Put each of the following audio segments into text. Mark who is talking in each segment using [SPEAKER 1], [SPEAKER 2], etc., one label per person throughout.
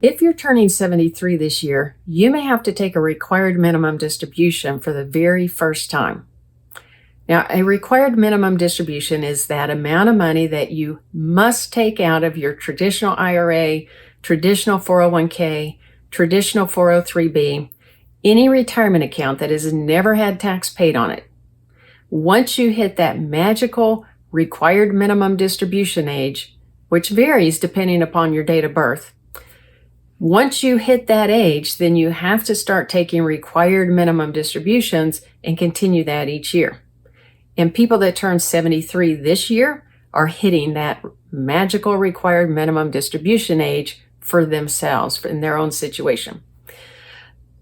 [SPEAKER 1] If you're turning 73 this year, you may have to take a required minimum distribution for the very first time. Now, a required minimum distribution is that amount of money that you must take out of your traditional IRA, traditional 401k, traditional 403b, any retirement account that has never had tax paid on it. Once you hit that magical required minimum distribution age, which varies depending upon your date of birth, once you hit that age, then you have to start taking required minimum distributions and continue that each year. And people that turn 73 this year are hitting that magical required minimum distribution age for themselves, in their own situation.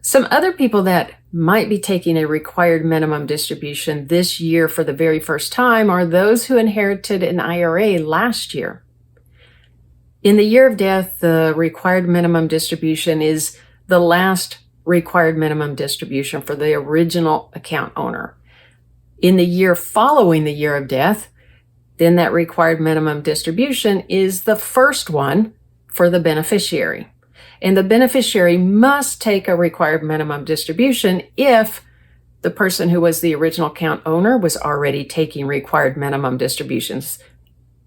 [SPEAKER 1] Some other people that might be taking a required minimum distribution this year for the very first time are those who inherited an IRA last year. In the year of death, the required minimum distribution is the last required minimum distribution for the original account owner. In the year following the year of death, then that required minimum distribution is the first one for the beneficiary. And the beneficiary must take a required minimum distribution if the person who was the original account owner was already taking required minimum distributions.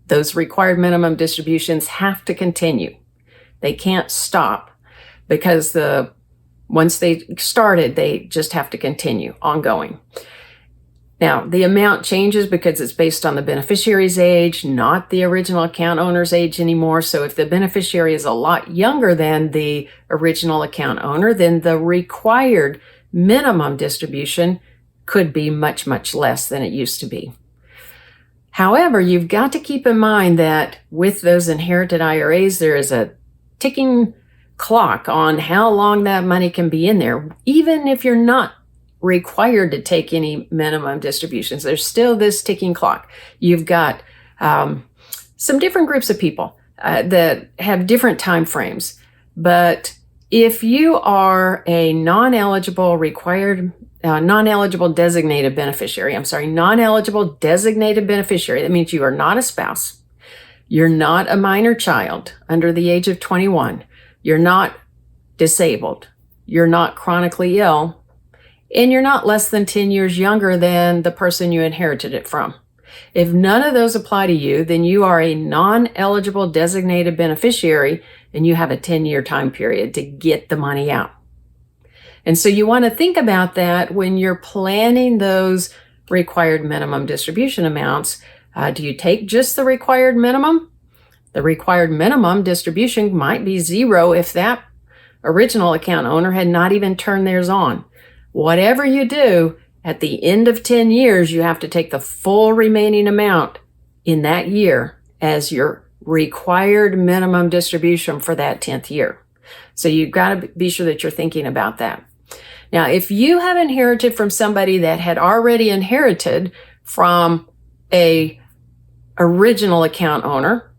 [SPEAKER 1] Those required minimum distributions have to continue. They can't stop because once they started, they just have to continue ongoing. Now, the amount changes because it's based on the beneficiary's age, not the original account owner's age anymore. So if the beneficiary is a lot younger than the original account owner, then the required minimum distribution could be much, much less than it used to be. However, you've got to keep in mind that with those inherited IRAs, there is a ticking clock on how long that money can be in there. Even if you're not required to take any minimum distributions, there's still this ticking clock. You've got some different groups of people that have different time frames. But if you are a non-eligible designated beneficiary, that means you are not a spouse, you're not a minor child under the age of 21, you're not disabled, you're not chronically ill, and you're not less than 10 years younger than the person you inherited it from. If none of those apply to you, then you are a non-eligible designated beneficiary and you have a 10-year time period to get the money out. And so you want to think about that when you're planning those required minimum distribution amounts. Do you take just the required minimum? The required minimum distribution might be zero if that original account owner had not even turned theirs on. Whatever you do, at the end of 10 years, you have to take the full remaining amount in that year as your required minimum distribution for that 10th year. So you've got to be sure that you're thinking about that. Now, if you have inherited from somebody that had already inherited from a original account owner,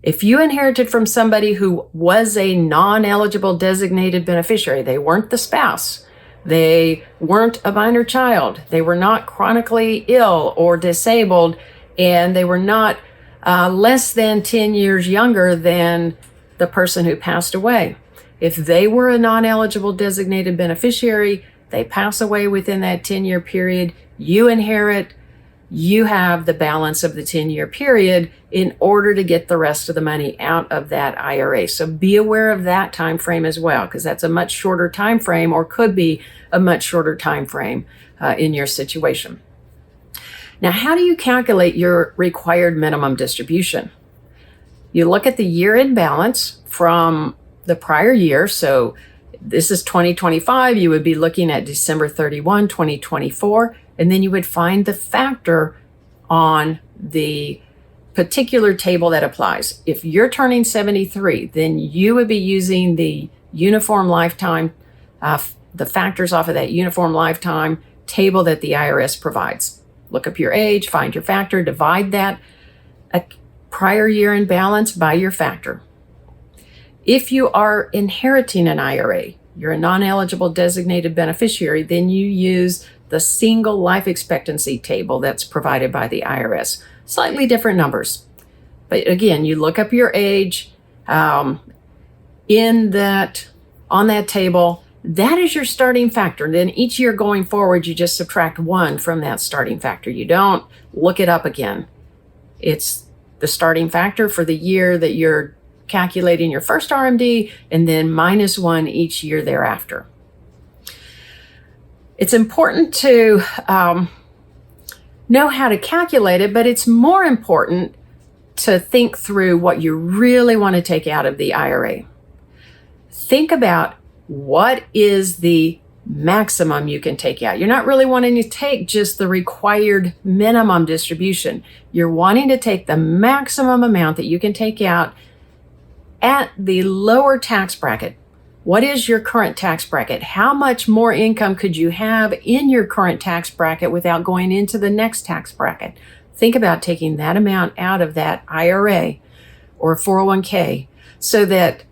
[SPEAKER 1] if you inherited from somebody who was a non-eligible designated beneficiary, they weren't the spouse, they weren't a minor child, they were not chronically ill or disabled, and they were not less than 10 years younger than the person who passed away. If they were a non-eligible designated beneficiary, they pass away within that 10-year period, you inherit, you have the balance of the 10-year period in order to get the rest of the money out of that IRA. So be aware of that time frame as well, because that's a much shorter time frame, or could be a much shorter time frame in your situation. Now, how do you calculate your required minimum distribution? You look at the year-end balance from the prior year. So this is 2025. You would be looking at December 31, 2024, and then you would find the factor on the particular table that applies. If you're turning 73, then you would be using the uniform lifetime, the factors off of that uniform lifetime table that the IRS provides. Look up your age, find your factor, divide that prior year in balance by your factor. If you are inheriting an IRA, you're a non-eligible designated beneficiary, then you use the single life expectancy table that's provided by the IRS. Slightly different numbers. But again, you look up your age, on that table. That is your starting factor. Then each year going forward, you just subtract 1 from that starting factor. You don't look it up again. It's the starting factor for the year that you're calculating your first RMD, and then -1 each year thereafter. It's important to know how to calculate it, but it's more important to think through what you really want to take out of the IRA. Think about what is the maximum you can take out. You're not really wanting to take just the required minimum distribution. You're wanting to take the maximum amount that you can take out at the lower tax bracket. What is your current tax bracket? How much more income could you have in your current tax bracket without going into the next tax bracket? Think about taking that amount out of that IRA or 401k so that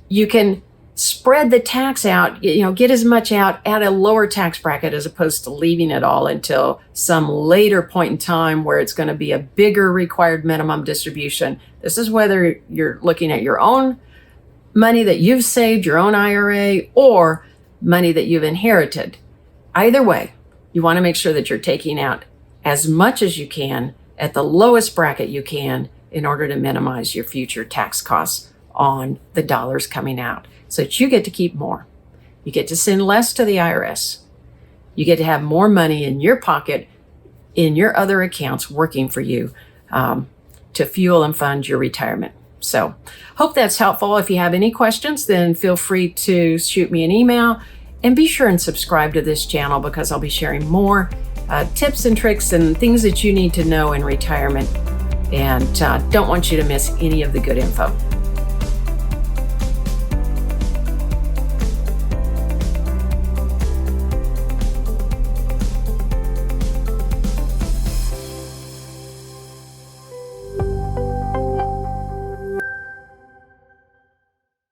[SPEAKER 1] you can spread the tax out, get as much out at a lower tax bracket as opposed to leaving it all until some later point in time where it's going to be a bigger required minimum distribution. This is whether you're looking at your own money that you've saved, your own IRA, or money that you've inherited. Either way, you want to make sure that you're taking out as much as you can at the lowest bracket you can in order to minimize your future tax costs on the dollars coming out, so that you get to keep more. You get to send less to the IRS. You get to have more money in your pocket, in your other accounts working for you to fuel and fund your retirement. So hope that's helpful. If you have any questions, then feel free to shoot me an email, and be sure and subscribe to this channel because I'll be sharing more tips and tricks and things that you need to know in retirement, and don't want you to miss any of the good info.